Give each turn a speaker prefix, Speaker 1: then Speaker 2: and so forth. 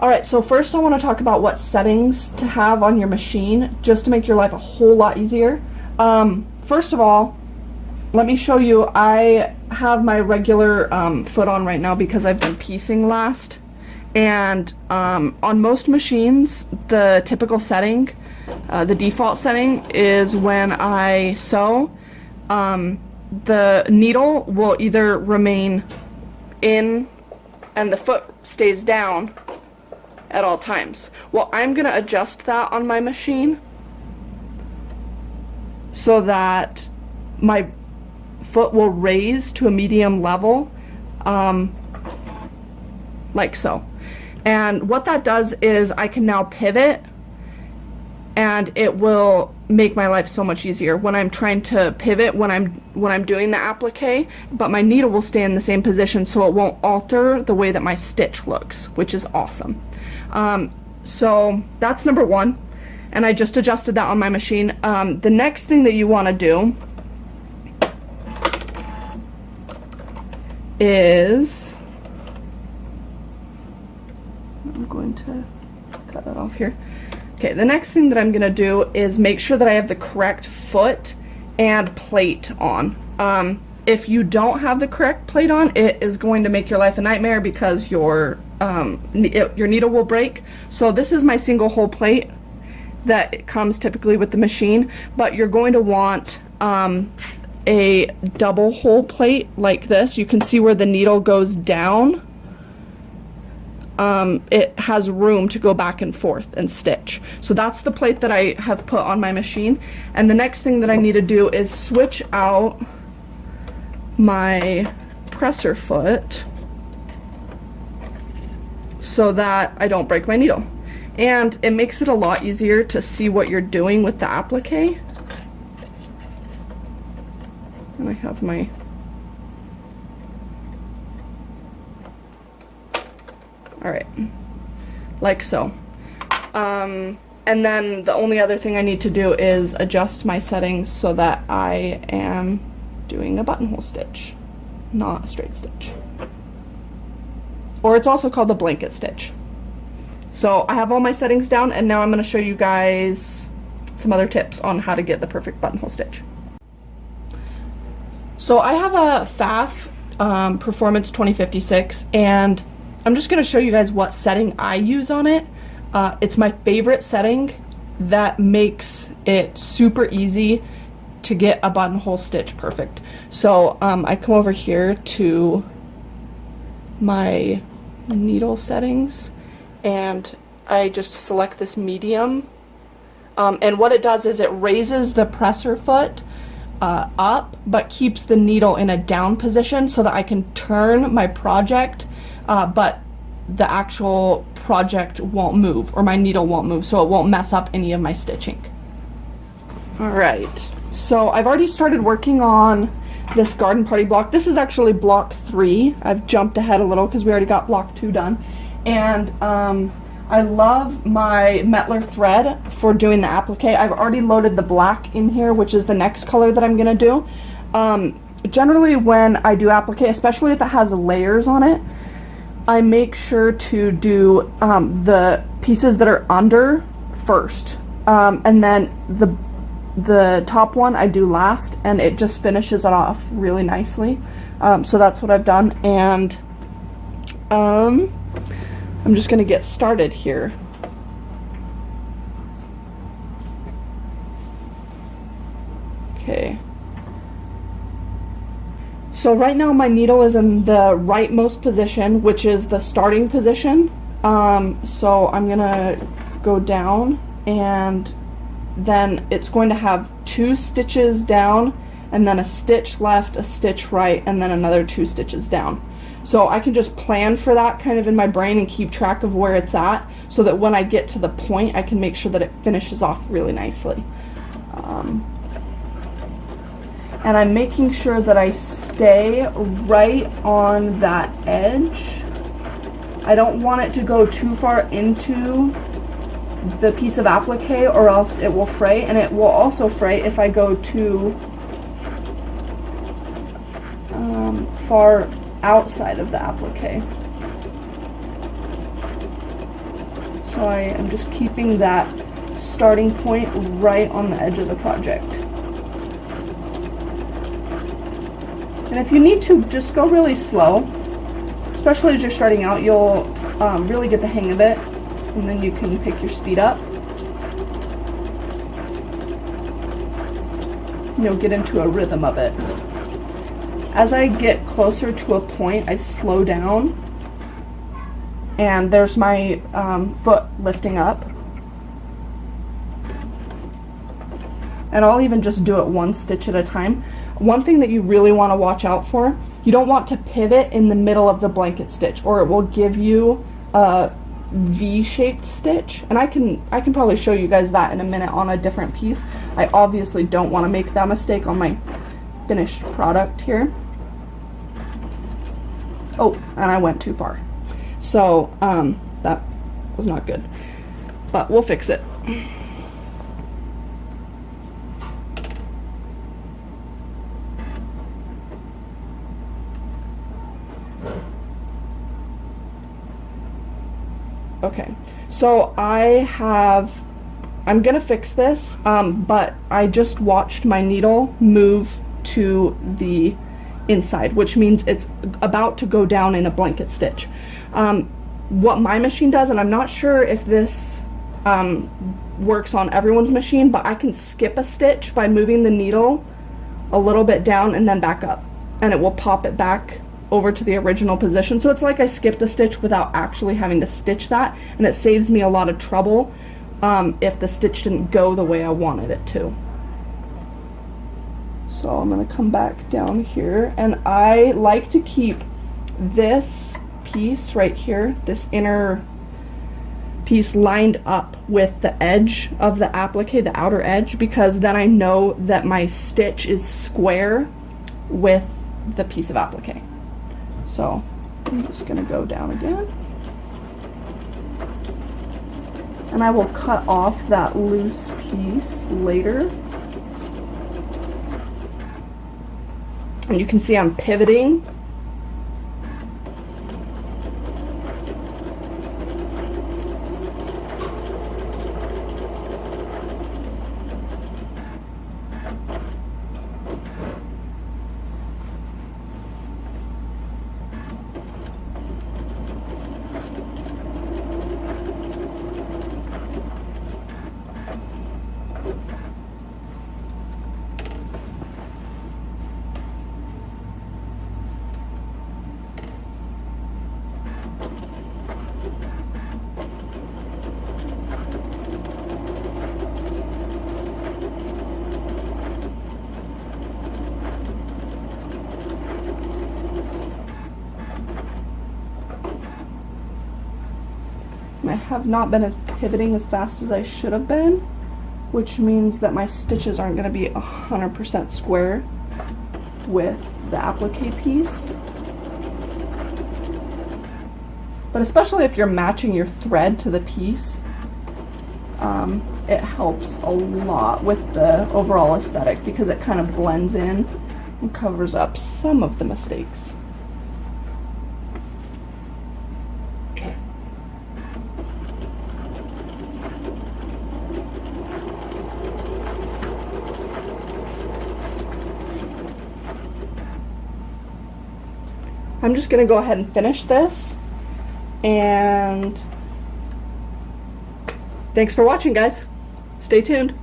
Speaker 1: Alright, so first I want to talk about what settings to have on your machine just to make your life a whole lot easier. First of all, let me show you. I have my regular foot on right now because I've been piecing last. And on most machines, the typical setting, the default setting is when I sew, the needle will either remain in and the foot stays down at all times. Well, I'm gonna adjust that on my machine so that my foot will raise to a medium level, like so. And what that does is I can now pivot, and it will make my life so much easier when I'm trying to pivot when I'm doing the applique, but my needle will stay in the same position so it won't alter the way that my stitch looks, which is awesome. So that's number one, and I just adjusted that on my machine. The next thing that you want to do is, I'm going to cut that off here. Okay, the next thing that I'm gonna do is make sure that I have the correct foot and plate on. If you don't have the correct plate on, it is going to make your life a nightmare because your needle will break. So this is my single hole plate that comes typically with the machine, but you're going to want a double hole plate like this. You can see where the needle goes down. It has room to go back and forth and stitch. So that's the plate that I have put on my machine. And the next thing that I need to do is switch out my presser foot so that I don't break my needle. And it makes it a lot easier to see what you're doing with the applique. And I have my alright, like so. And then the only other thing I need to do is adjust my settings so that I am doing a buttonhole stitch, not a straight stitch. Or it's also called a blanket stitch. So I have all my settings down, and now I'm going to show you guys some other tips on how to get the perfect buttonhole stitch. So I have a Pfaff Performance 2056, and I'm just going to show you guys what setting I use on it. It's my favorite setting that makes it super easy to get a buttonhole stitch perfect. So I come over here to my needle settings, and I just select this medium. And what it does is it raises the presser foot up, but keeps the needle in a down position so that I can turn my project, but the actual project won't move, or my needle won't move, so it won't mess up any of my stitching. Alright, so I've already started working on this garden party block. This is actually block 3. I've jumped ahead a little because we already got block 2 done. And I love my Mettler thread for doing the applique. I've already loaded the black in here, which is the next color that I'm gonna do. Generally when I do applique, especially if it has layers on it, I make sure to do the pieces that are under first, and then the top one I do last, and it just finishes it off really nicely. So that's what I've done, and I'm just gonna get started here. Okay. So right now my needle is in the rightmost position, which is the starting position. So I'm gonna go down, and then it's going to have 2 stitches down, and then a stitch left, a stitch right, and then another 2 stitches down. So I can just plan for that kind of in my brain and keep track of where it's at, so that when I get to the point I can make sure that it finishes off really nicely. And I'm making sure that I stay right on that edge. I don't want it to go too far into the piece of applique, or else it will fray, and it will also fray if I go too far outside of the applique. how I am just keeping that starting point right on the edge of the project. And if you need to, just go really slow, especially as you're starting out. You'll really get the hang of it, and then you can pick your speed up. You'll get into a rhythm of it. As I get closer to a point, I slow down, and there's my foot lifting up. And I'll even just do it one stitch at a time. One thing that you really want to watch out for, you don't want to pivot in the middle of the blanket stitch, or it will give you a V-shaped stitch. And I can probably show you guys that in a minute on a different piece. I obviously don't want to make that mistake on my finished product here. Oh, and I went too far. So that was not good, but we'll fix it. Okay, so I'm gonna fix this, but I just watched my needle move to the inside, which means it's about to go down in a blanket stitch. What my machine does, and I'm not sure if this works on everyone's machine, but I can skip a stitch by moving the needle a little bit down and then back up, and it will pop it back over to the original position. So it's like I skipped a stitch without actually having to stitch that, and it saves me a lot of trouble if the stitch didn't go the way I wanted it to. So I'm going to come back down here, and I like to keep this piece right here, this inner piece, lined up with the edge of the applique, the outer edge, because then I know that my stitch is square with the piece of applique. So I'm just going to go down again, and I will cut off that loose piece later. And you can see I'm pivoting. I have not been pivoting as fast as I should have been, which means that my stitches aren't going to be 100% square with the applique piece. But especially if you're matching your thread to the piece, it helps a lot with the overall aesthetic, because it kind of blends in and covers up some of the mistakes. I'm just going to go ahead and finish this, and thanks for watching, guys. Stay tuned.